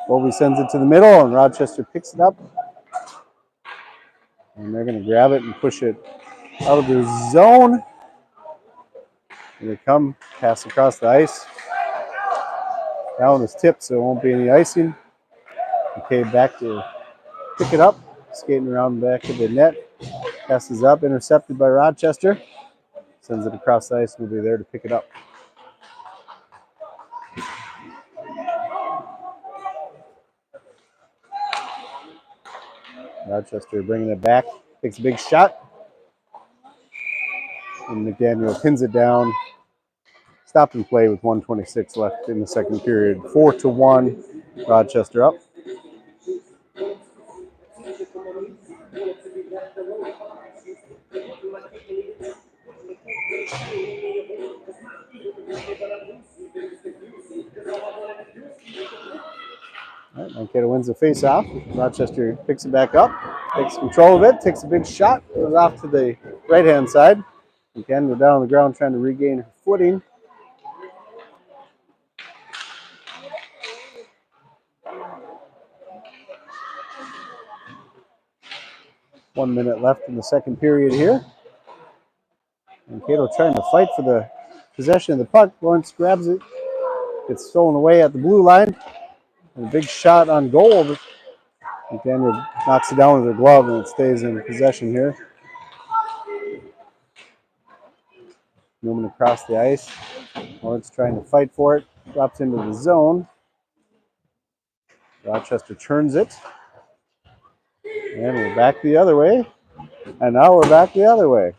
Bovey sends it to the middle, and Rochester picks it up. And they're going to grab it and push it out of their zone. Here they come, pass across the ice. That one is tipped, so it won't be any icing. Okay, back to pick it up. Skating around the back of the net. Passes up, intercepted by Rochester. Sends it across the ice, and will be there to pick it up. Rochester bringing it back. Takes a big shot. And McDaniel pins it down. Stop and play with 1:26 left in the second period. 4-1, Rochester up. All right, Mankato wins the face-off. Rochester picks it back up, takes control of it, takes a big shot, goes off to the right-hand side. Again, go down on the ground trying to regain her footing. One minute left in the second period here. Mankato trying to fight for the possession of the puck. Lawrence grabs it, gets stolen away at the blue line. And a big shot on goal. McDaniel knocks it down with her glove, and it stays in possession here. Newman across the ice. Lawrence trying to fight for it. Drops into the zone. Rochester turns it. And we're back the other way. And now we're back the other way.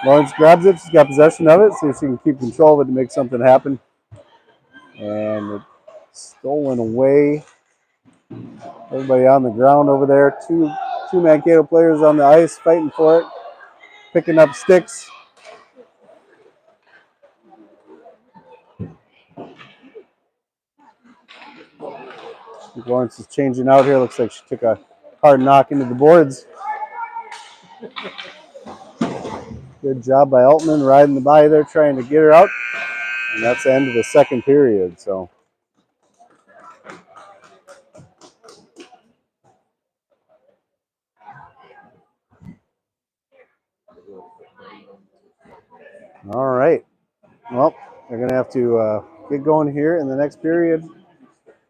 Lawrence grabs it. She's got possession of it. See if she can keep control of it to make something happen. And it's stolen away. Everybody on the ground over there. Two Mankato players on the ice fighting for it. Picking up sticks. Lawrence is changing out here. Looks like she took a hard knock into the boards. Good job by Altman riding the by there, trying to get her out. And that's the end of the second period. So, all right. Well, they're going to have to get going here in the next period.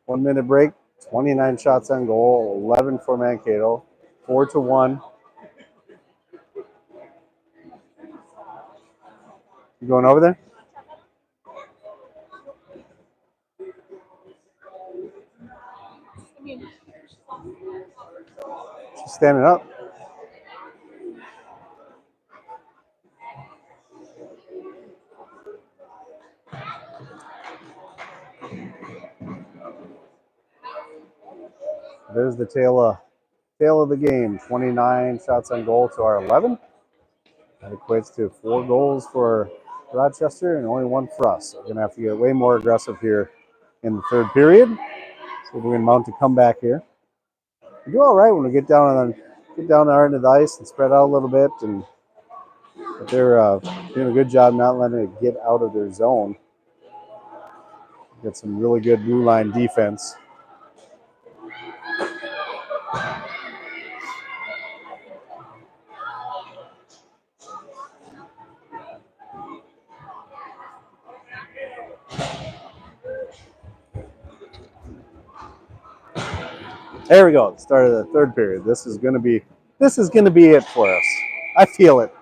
1 minute break. 29 shots on goal. 11 for Mankato. 4-1. You going over there? She's standing up. there's the tail of the game. 29 shots on goal to our 11. That equates to 4 goals for Rochester and only 1 for us. So we're going to have to get way more aggressive here in the third period. So we're going to mount a comeback here. We do all right when we get down our end of the ice and spread out a little bit, but they're doing a good job not letting it get out of their zone. Get some really good blue line defense. There we go. Start of the third period. This is gonna be it for us. I feel it.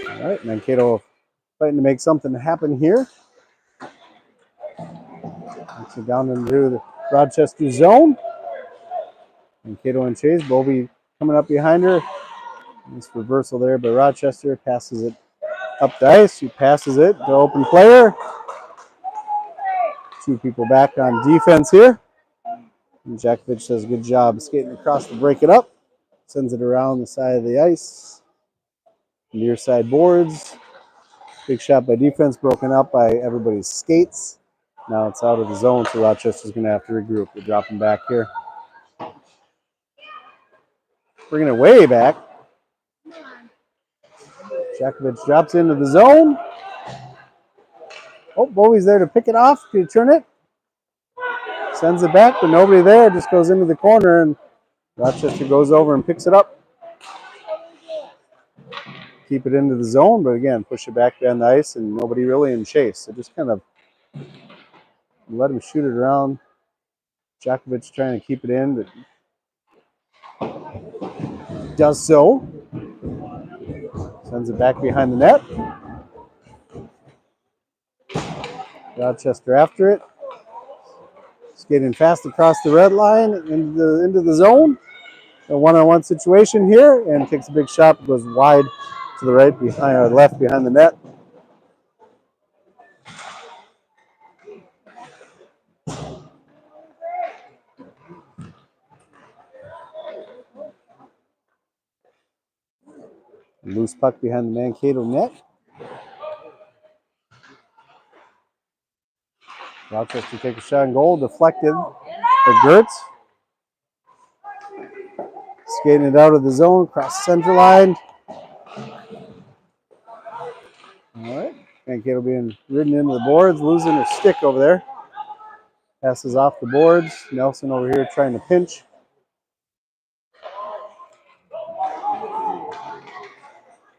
All right, Mankato fighting to make something happen here. Actually down into the Rochester zone. Mankato and Chase. Bobby coming up behind her. Nice reversal there, but Rochester passes it up the ice. She passes it to open player. 2 people back on defense here. And Jakovic does a good job skating across to break it up. Sends it around the side of the ice. Near side boards. Big shot by defense, broken up by everybody's skates. Now it's out of the zone, so Rochester's going to have to regroup. We're dropping back here. Bringing it way back. Jakovic drops into the zone. Oh, Bowie's there to pick it off. Can you turn it? Sends it back, but nobody there. Just goes into the corner, and Rochester goes over and picks it up. Keep it into the zone, but again, push it back down the ice, and nobody really in chase. So just kind of let him shoot it around. Jakovic trying to keep it in, but does so. Sends it back behind the net. Rochester after it. Skating fast across the red line into the zone. A one-on-one situation here, and takes a big shot, goes wide to the right behind or left behind the net. Loose puck behind the Mankato net. Rochester take a shot and goal, deflected by Gertz. Skating it out of the zone, across the center line. All right, Mankato being ridden into the boards, losing her stick over there. Passes off the boards. Nelson over here trying to pinch.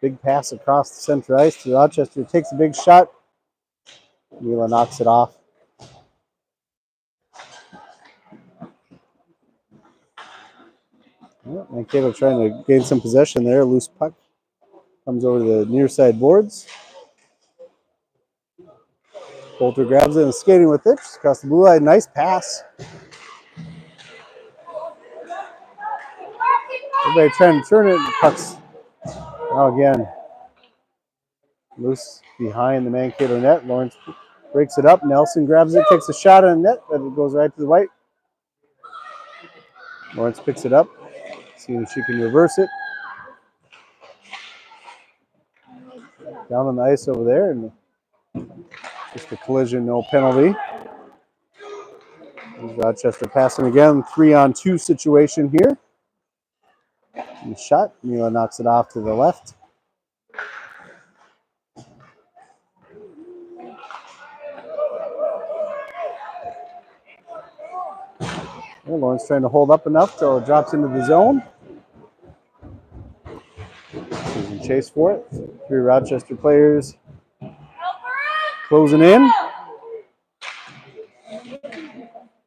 Big pass across the center ice to Rochester. Takes a big shot. Mila knocks it off. Well, Mankato trying to gain some possession there. Loose puck. Comes over to the near side boards. Bolter grabs it and is skating with it. Just across the blue line. Nice pass. Everybody trying to turn it. The puck's now again loose behind the Mankato net. Lawrence breaks it up. Nelson grabs it, takes a shot on net, but it goes right to the white. Lawrence picks it up, seeing if she can reverse it. Down on the ice over there, and just a collision, no penalty. Rochester passing again, 3-on-2 situation here. And the shot, Mila knocks it off to the left. Well, Lawrence trying to hold up enough till it drops into the zone. There's a chase for it. 3 Rochester players closing in.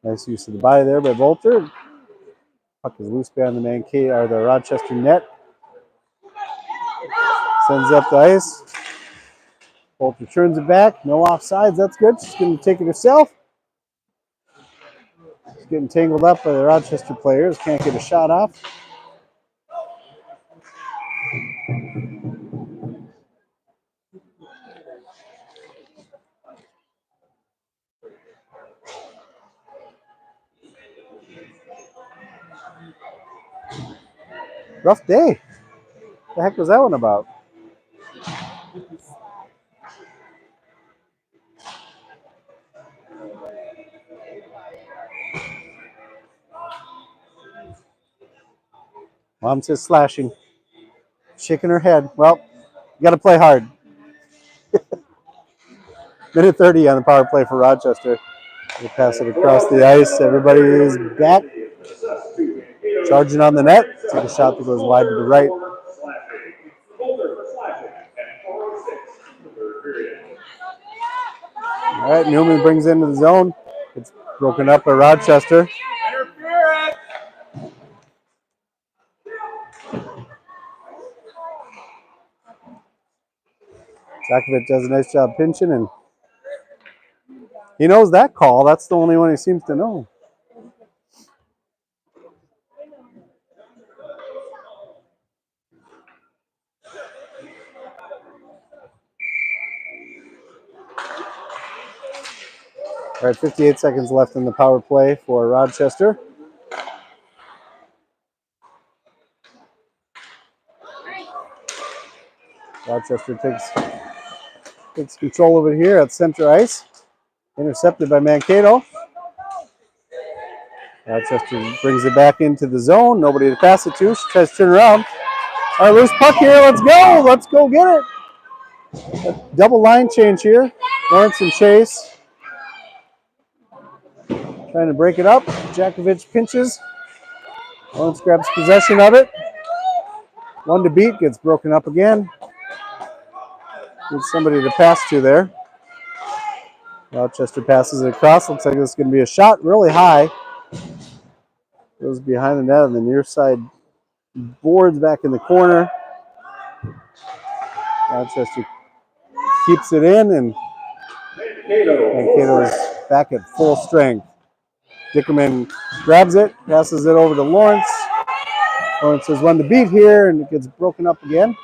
Nice use of the body there by Bolter. Puck is loose behind the Mankato or the Rochester net. Sends up the ice. Bolter turns it back. No offsides. That's good. She's going to take it herself. She's getting tangled up by the Rochester players. Can't get a shot off. Rough day. What the heck was that one about? Mom's just slashing, shaking her head. Well, you got to play hard. Minute 30 on the power play for Rochester. They pass it across the ice. Everybody is back. Charging on the net. Take a shot that goes wide to the right. All right, Newman brings into the zone. It's broken up by Rochester. Jakovic does a nice job pinching, and he knows that call. That's the only one he seems to know. All right, 58 seconds left in the power play for Rochester. Rochester takes control of it here at center ice. Intercepted by Mankato. Rochester brings it back into the zone. Nobody to pass it to. She tries to turn around. All right, loose puck here. Let's go. Let's go get it. A double line change here. Lawrence and Chase trying to break it up. Jakovic pinches. Lawrence grabs possession of it. One to beat. Gets broken up again. Needs somebody to pass to there. Rochester passes it across. Looks like it's going to be a shot really high. Goes behind the net on the near side boards back in the corner. Rochester keeps it in, and Mankato is back at full strength. Dickerman grabs it, passes it over to Lawrence. Lawrence has one to beat here, and it gets broken up again.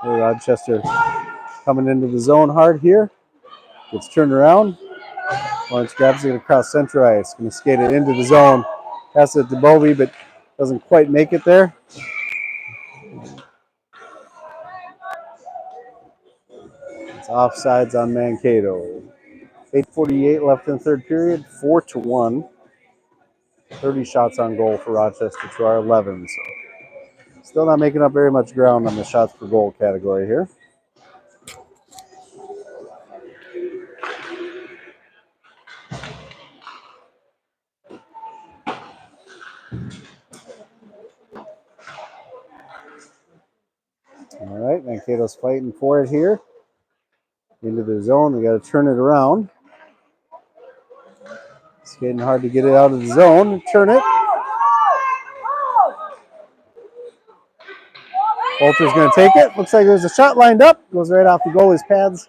Rochester coming into the zone hard here. Gets turned around. Lawrence grabs it across center ice. Going to skate it into the zone. Pass it to Bovey, but doesn't quite make it there. It's offsides on Mankato. 8:48 left in the third period. 4-1. 30 shots on goal for Rochester to our 11. So still not making up very much ground on the shots per goal category here. All right, Mankato's fighting for it here. Into the zone, we got to turn it around. It's getting hard to get it out of the zone. Turn it. Bolter's going to take it. Looks like there's a shot lined up. Goes right off the goalie's pads.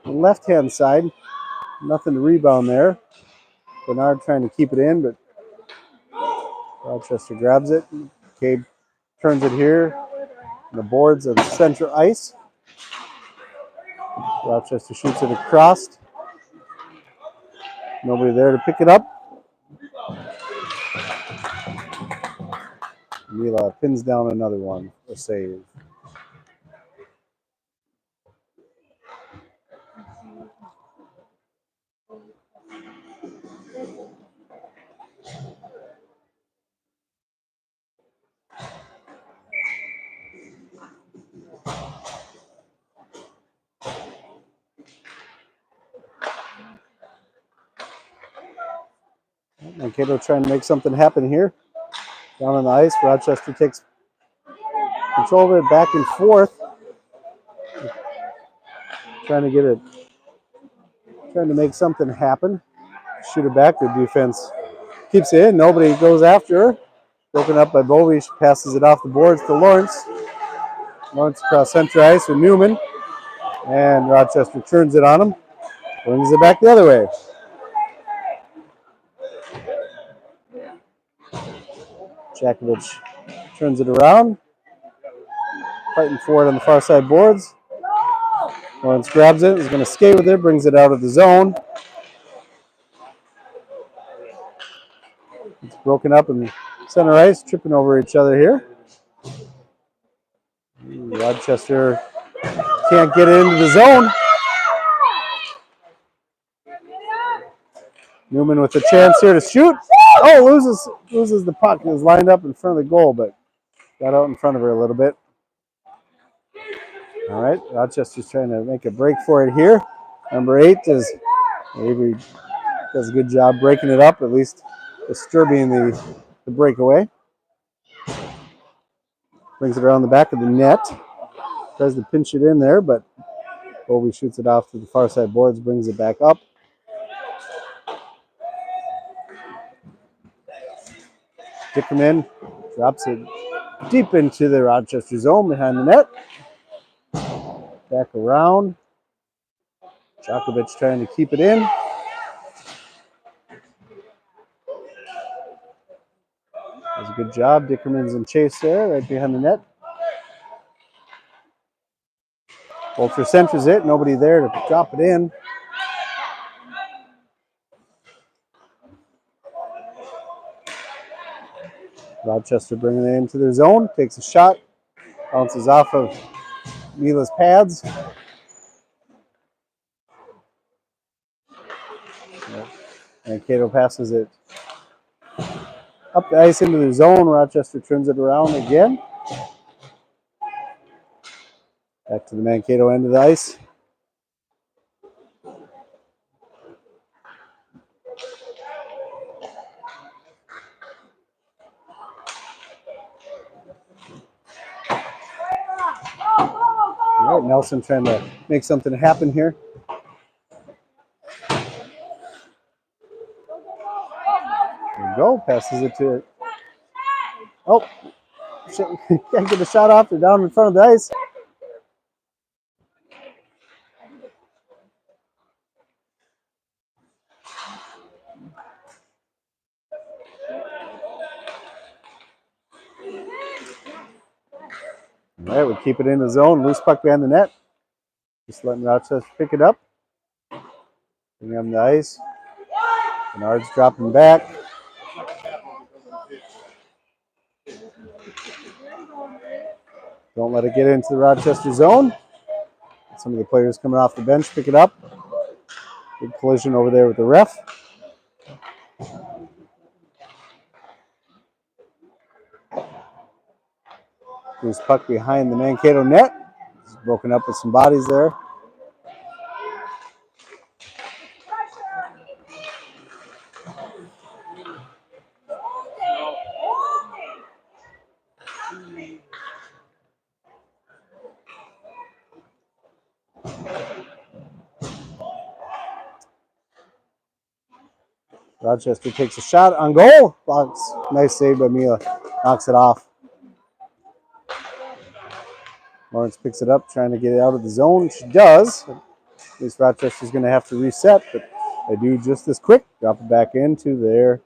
On the left-hand side. Nothing to rebound there. Bernard trying to keep it in, but Rochester grabs it. Cabe turns it here. On the boards of the center ice. Rochester shoots it across. Nobody there to pick it up. Mila pins down another one. A save. Mankato trying to make something happen here. Down on the ice, Rochester takes control of it back and forth. Trying to make something happen. Shoot it back. The defense keeps it in. Nobody goes after her. Broken up by Bovey. She passes it off the boards to Lawrence. Lawrence across center ice with Newman. And Rochester turns it on him. Brings it back the other way. Jakovic turns it around. fighting for it on the far side boards. Lawrence grabs it, is going to skate with it, brings it out of the zone. It's broken up in center ice, tripping over each other here. Rochester can't get it into the zone. Newman with a chance here to shoot. Oh, loses the puck. It was lined up in front of the goal, but got out in front of her a little bit. All right, Rochester's trying to make a break for it here. Number 8 does a good job breaking it up, at least disturbing the breakaway. Brings it around the back of the net. Tries to pinch it in there, but Bovey shoots it off to the far side boards, brings it back up. Dickerman drops it deep into the Rochester zone behind the net. Back around. Djokovic trying to keep it in. Does a good job. Dickerman's in chase there, right behind the net. Bolter centers it. Nobody there to drop it in. Rochester bringing it into their zone. Takes a shot. Bounces off of Mila's pads. Mankato passes it up the ice into the zone. Rochester turns it around again. Back to the Mankato end of the ice. All right, Nelson trying to make something happen here. There you go. Passes it to it. Oh, can't get the shot off. They're down in front of the ice. All right, we keep it in the zone. Loose puck behind the net. Just letting Rochester pick it up. Bring on the ice. Bernard's dropping back. Don't let it get into the Rochester zone. Some of the players coming off the bench pick it up. Big collision over there with the ref. Loose puck behind the Mankato net. It's broken up with some bodies there. Rochester takes a shot on goal. Blocks. Nice save by Mila. Knocks it off. Lawrence picks it up, trying to get it out of the zone. She does. At least Rochester's going to have to reset, but they do just as quick. Drop it back into the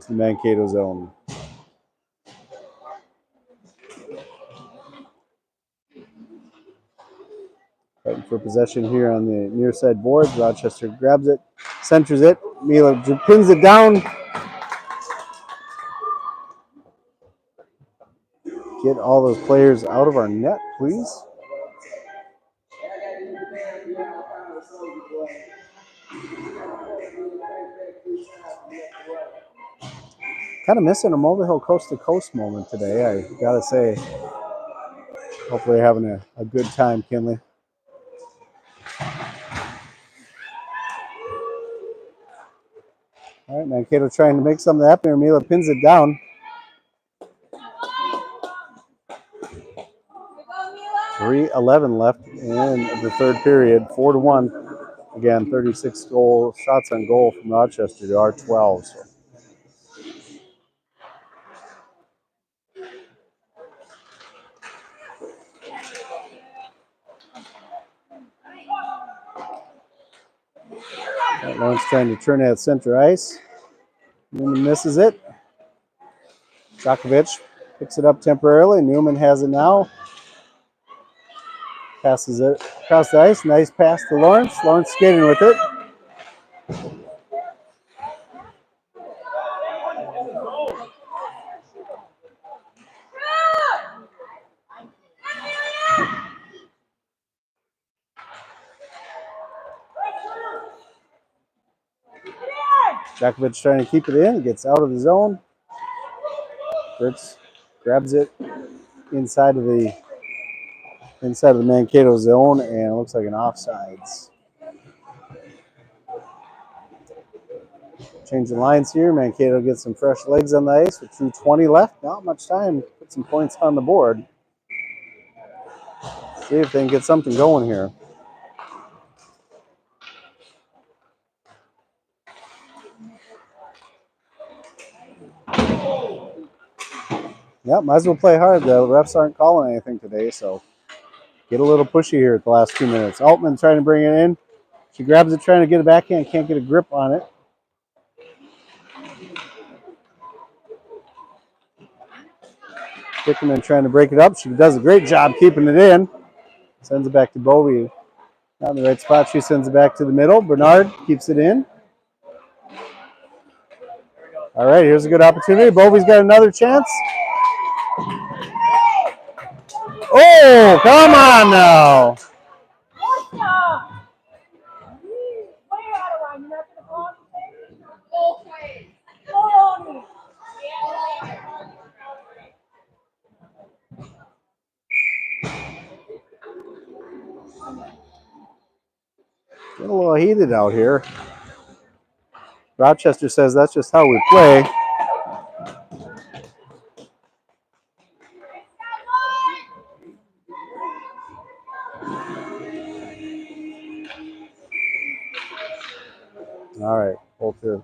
Mankato zone. Fighting for possession here on the near side boards. Rochester grabs it, centers it. Mila pins it down. Get all those players out of our net, please. Kind of missing a Mulvihill Coast to Coast moment today, I gotta say. Hopefully having a good time, Kinley. All right, Mankato trying to make something happen here. Mila pins it down. 3:11 left in the third period, 4-1. Again, 36 shots on goal from Rochester to our 12. So. Lawrence trying to turn at center ice. Newman misses it. Djokovic picks it up temporarily. Newman has it now. Passes it across the ice. Nice pass to Lawrence. Lawrence skating with it. Jakovic trying to keep it in. Gets out of the zone. Fritz grabs it inside of the Mankato zone, and it looks like an offsides. Changing lines here. Mankato gets some fresh legs on the ice with 2:20 left. Not much time. Put some points on the board. See if they can get something going here. Yep, might as well play hard. The refs aren't calling anything today, so get a little pushy here at the last 2 minutes. Altman trying to bring it in. She grabs it, trying to get it backhand. Can't get a grip on it. Dickerman trying to break it up. She does a great job keeping it in. Sends it back to Bowie. Not in the right spot. She sends it back to the middle. Bernard keeps it in. All right, here's a good opportunity. Bowie's got another chance. Oh, come on now. Getting a little heated out here. Rochester says that's just how we play. All right, both are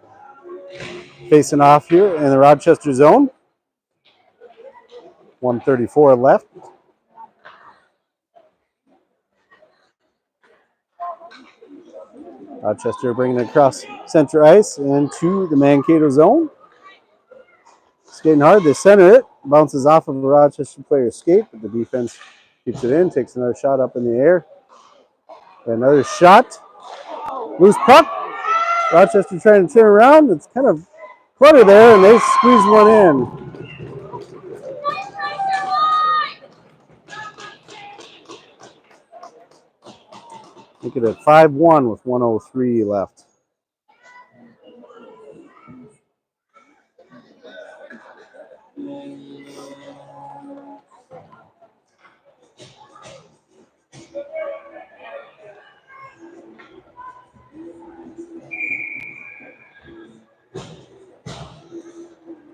facing off here in the Rochester zone. 1:34 left. Rochester bringing it across center ice into the Mankato zone. Skating hard, they center it. Bounces off of a Rochester player's skate, but the defense keeps it in, takes another shot up in the air. Another shot. Loose puck. Rochester trying to turn around. It's kind of clutter there, and they squeeze one in. Make it at 5-1 with 1:03 left.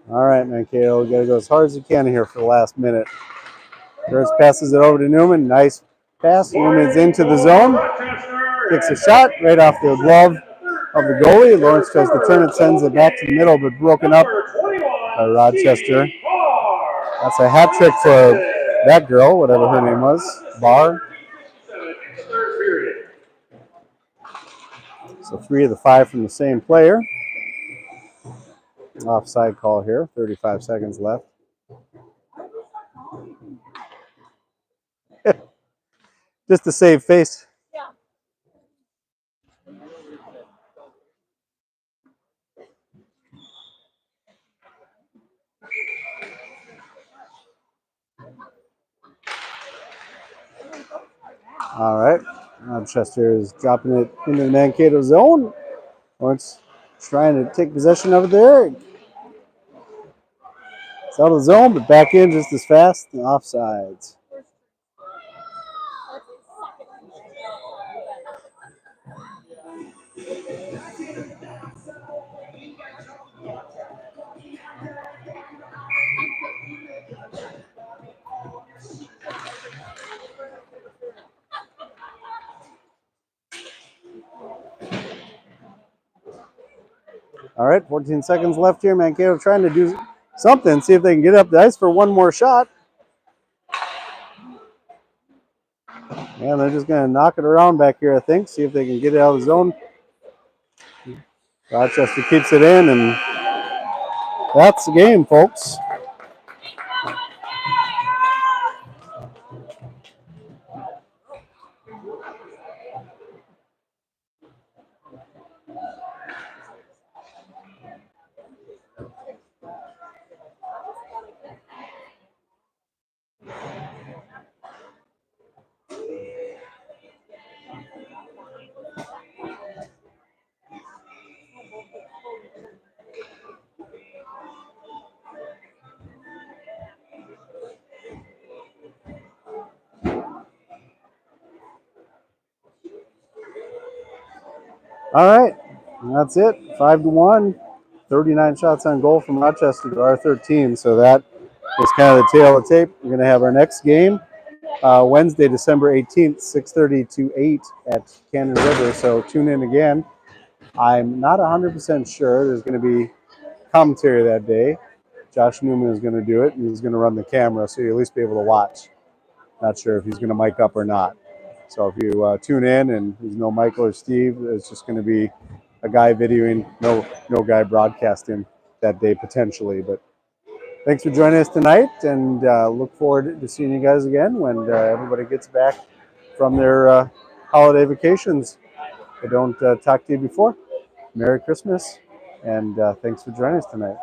All right, Mankato, got to go as hard as you can here for the last minute. First passes it over to Newman. Nice pass. Newman's into the zone. Takes a shot right off the glove of the goalie. Lawrence tries to turn it, sends it back to the middle, but broken up by Rochester. That's a hat trick for that girl, whatever her name was, Barr. So 3 of the 5 from the same player. Offside call here, 35 seconds left. Just to save face. All right, Rochester is dropping it into the Mankato zone. Lawrence trying to take possession of it there. It's out of the zone, but back in just as fast. The offsides. All right, 14 seconds left here. Mankato trying to do something, see if they can get up the ice for one more shot. And they're just going to knock it around back here, I think, see if they can get it out of the zone. Rochester keeps it in, and that's the game, folks. All right, and that's it. 5-1. 39 shots on goal from Rochester to our 13. So that is kind of the tail of the tape. We're going to have our next game Wednesday, December 18th, 6:30 to 8 at Cannon River. So tune in again. I'm not 100% sure. There's going to be commentary that day. Josh Newman is going to do it, and he's going to run the camera, so you'll at least be able to watch. Not sure if he's going to mic up or not. So if you tune in and there's no Michael or Steve, it's just going to be a guy videoing, no guy broadcasting that day potentially. But thanks for joining us tonight, and look forward to seeing you guys again when everybody gets back from their holiday vacations. If I don't talk to you before, Merry Christmas, and thanks for joining us tonight.